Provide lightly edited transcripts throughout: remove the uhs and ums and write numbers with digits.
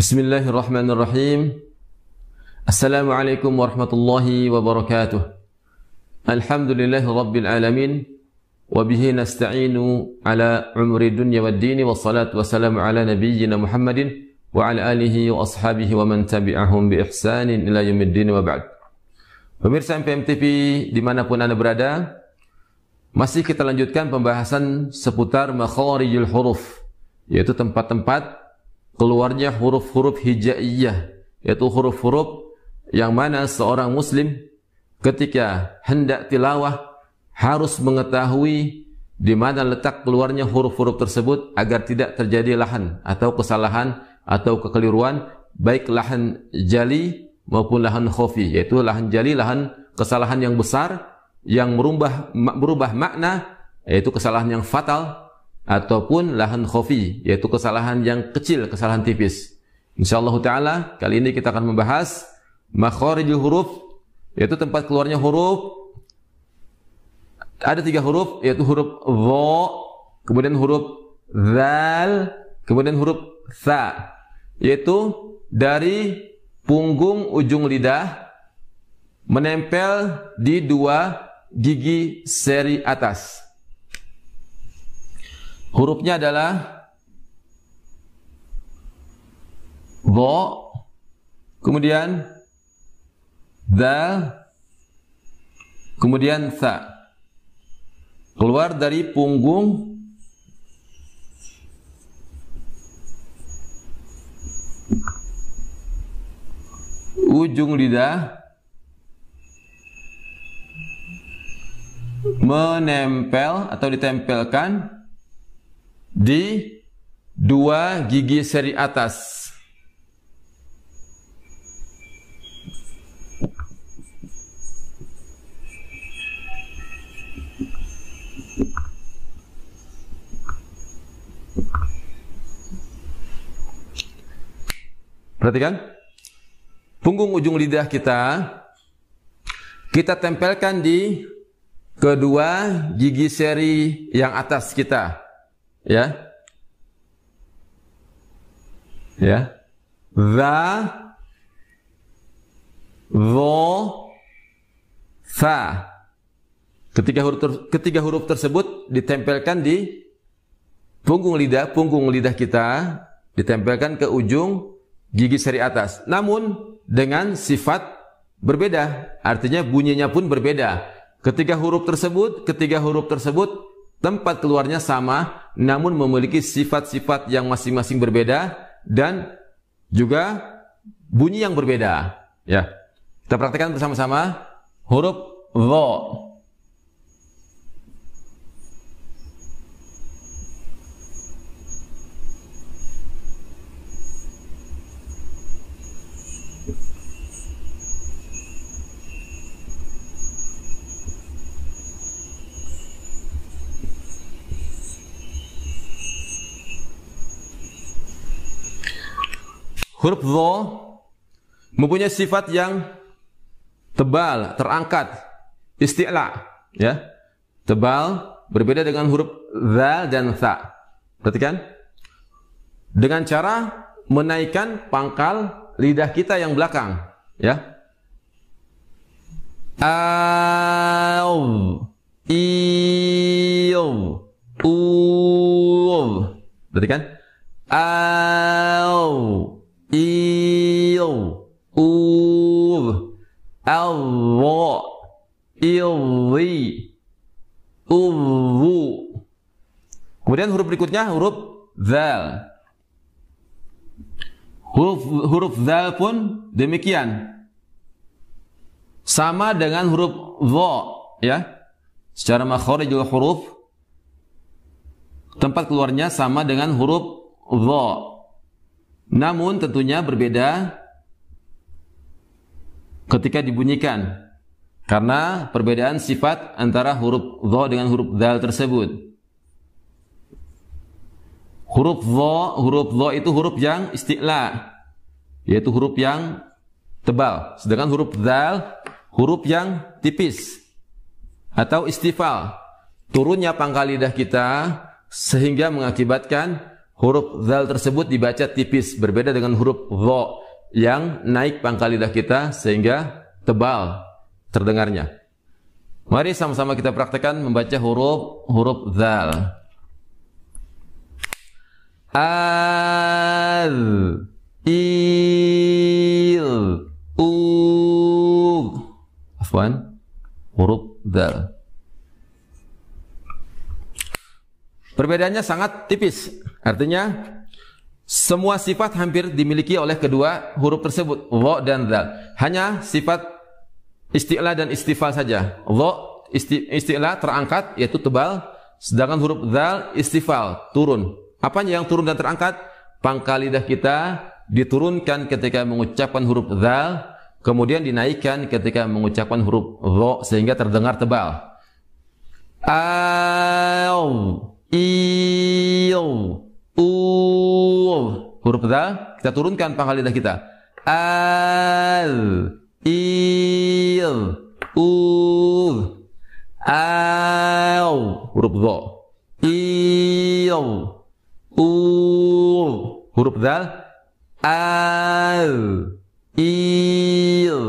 Bismillahirrahmanirrahim. Assalamualaikum warahmatullahi wabarakatuh. Alhamdulillahi rabbil alamin. Wabihi nasta'inu ala umri dunya wad dini. Wassalatu wassalamu ala nabiyyina Muhammadin wa ala alihi wa ashabihi wa man tabi'ahum bi ihsanin ila yaumiddin wa ba'd. Pemirsa MPM TV dimanapun Anda berada, masih kita lanjutkan pembahasan seputar makharijul huruf, yaitu tempat-tempat keluarnya huruf-huruf hijaiyah, yaitu huruf-huruf yang mana seorang muslim ketika hendak tilawah harus mengetahui di mana letak keluarnya huruf-huruf tersebut agar tidak terjadi lahan atau kesalahan atau kekeliruan, baik lahan jali maupun lahan khafi, yaitu lahan jali, lahan kesalahan yang besar yang merubah makna, yaitu kesalahan yang fatal, ataupun lahan khafi, yaitu kesalahan yang kecil, kesalahan tipis. Insyaallah ta'ala kali ini kita akan membahas makharijul huruf, yaitu tempat keluarnya huruf. Ada 3 huruf, yaitu huruf dha, kemudian huruf dzal, kemudian huruf tha, yaitu dari punggung ujung lidah menempel di 2 gigi seri atas. Hurufnya adalah dha, kemudian dzal, kemudian tha. Keluar dari punggung ujung lidah menempel atau ditempelkan di 2 gigi seri atas. Perhatikan, punggung ujung lidah kita tempelkan di kedua gigi seri yang atas kita. Ya, dha, dha, tha. Ketiga huruf tersebut ditempelkan di punggung lidah kita, ditempelkan ke ujung gigi seri atas. Namun dengan sifat berbeda, artinya bunyinya pun berbeda. Ketiga huruf tersebut tempat keluarnya sama, namun memiliki sifat-sifat yang masing-masing berbeda dan juga bunyi yang berbeda. Ya, kita praktikkan bersama-sama huruf dha. Huruf dha mempunyai sifat yang tebal, terangkat, isti'la, ya. Tebal, berbeda dengan huruf dzal dan tha. Perhatikan. Dengan cara menaikkan pangkal lidah kita yang belakang, ya. Au, iu, perhatikan. Au, iu, alwa, ilwi, uwu. Kemudian huruf berikutnya huruf dzal. Huruf dzal pun demikian, sama dengan huruf dha, ya. Secara makharijul huruf tempat keluarnya sama dengan huruf dha. Namun tentunya berbeda ketika dibunyikan, karena perbedaan sifat antara huruf dha dengan huruf dzal tersebut. Huruf dha itu huruf yang isti'la, yaitu huruf yang tebal, sedangkan huruf dzal huruf yang tipis atau istifal, turunnya pangkal lidah kita sehingga mengakibatkan huruf zal tersebut dibaca tipis, berbeda dengan huruf dha yang naik pangkal lidah kita sehingga tebal terdengarnya. Mari sama-sama kita praktekkan membaca huruf zal. Al, il, u, afwan, huruf zal. Perbedaannya sangat tipis. Artinya semua sifat hampir dimiliki oleh kedua huruf tersebut, dha dan zal. Hanya sifat isti'la dan istifal saja. Dha isti'la terangkat yaitu tebal, sedangkan huruf zal istifal turun. Apanya yang turun dan terangkat? Pangkal lidah kita diturunkan ketika mengucapkan huruf zal, kemudian dinaikkan ketika mengucapkan huruf dha sehingga terdengar tebal. Al, il, huruf zal kita turunkan pangkal lidah kita. Al, il, al, huruf dha. Il, huruf zal. Al, il,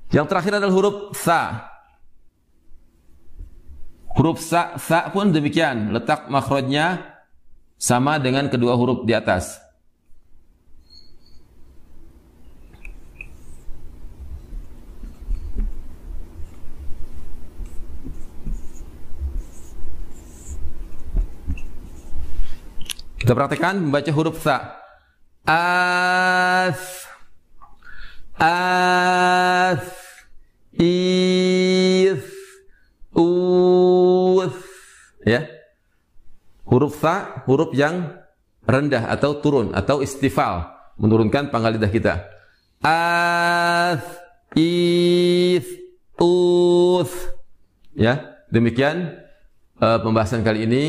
Yang terakhir adalah huruf sa. Huruf sa pun demikian, letak makhrajnya sama dengan kedua huruf di atas. Kita praktekkan membaca huruf sa. As, is, ya. Huruf sa, huruf yang rendah atau turun atau istifal, menurunkan pangkal lidah kita. As, is, ya. Demikian pembahasan kali ini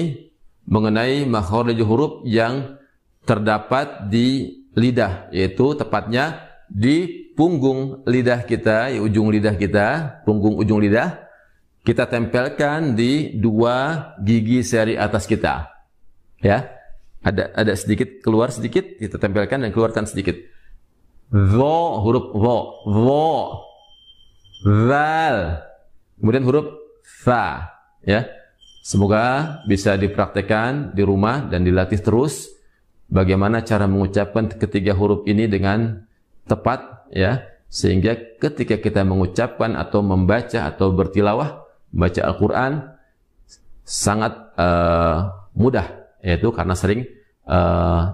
mengenai makhraj huruf yang terdapat di lidah, yaitu tepatnya di punggung lidah kita, ya, ujung lidah kita, punggung ujung lidah, kita tempelkan di dua gigi seri atas kita. Ya, ada sedikit keluar sedikit, kita tempelkan dan keluarkan sedikit. Dha, huruf dha, zal, kemudian huruf sa, ya. Semoga bisa dipraktekkan di rumah dan dilatih terus bagaimana cara mengucapkan ketiga huruf ini dengan tepat, ya, sehingga ketika kita mengucapkan atau membaca atau bertilawah, membaca Al-Quran sangat mudah, yaitu karena sering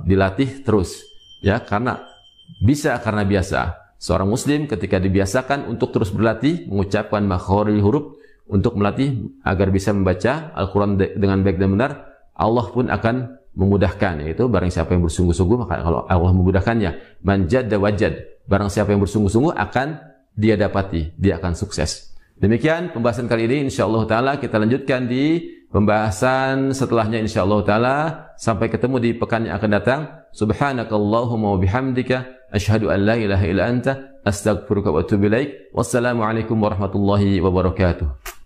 dilatih terus, ya, karena biasa. Seorang muslim ketika dibiasakan untuk terus berlatih mengucapkan makhraj huruf, untuk melatih agar bisa membaca Al-Quran dengan baik dan benar, Allah pun akan memudahkan. Yaitu barang siapa yang bersungguh-sungguh, maka kalau Allah memudahkannya. Man jadda wajad, barang siapa yang bersungguh-sungguh akan dia dapati, dia akan sukses. Demikian pembahasan kali ini, insyaallah ta'ala kita lanjutkan di pembahasan setelahnya insyaallah ta'ala. Sampai ketemu di pekan yang akan datang. Subhanakallahumma wa bihamdika asyhadu an la ilaha illa anta astaghfiruka wa atubu ilaik. Wassalamualaikum warahmatullahi wabarakatuh.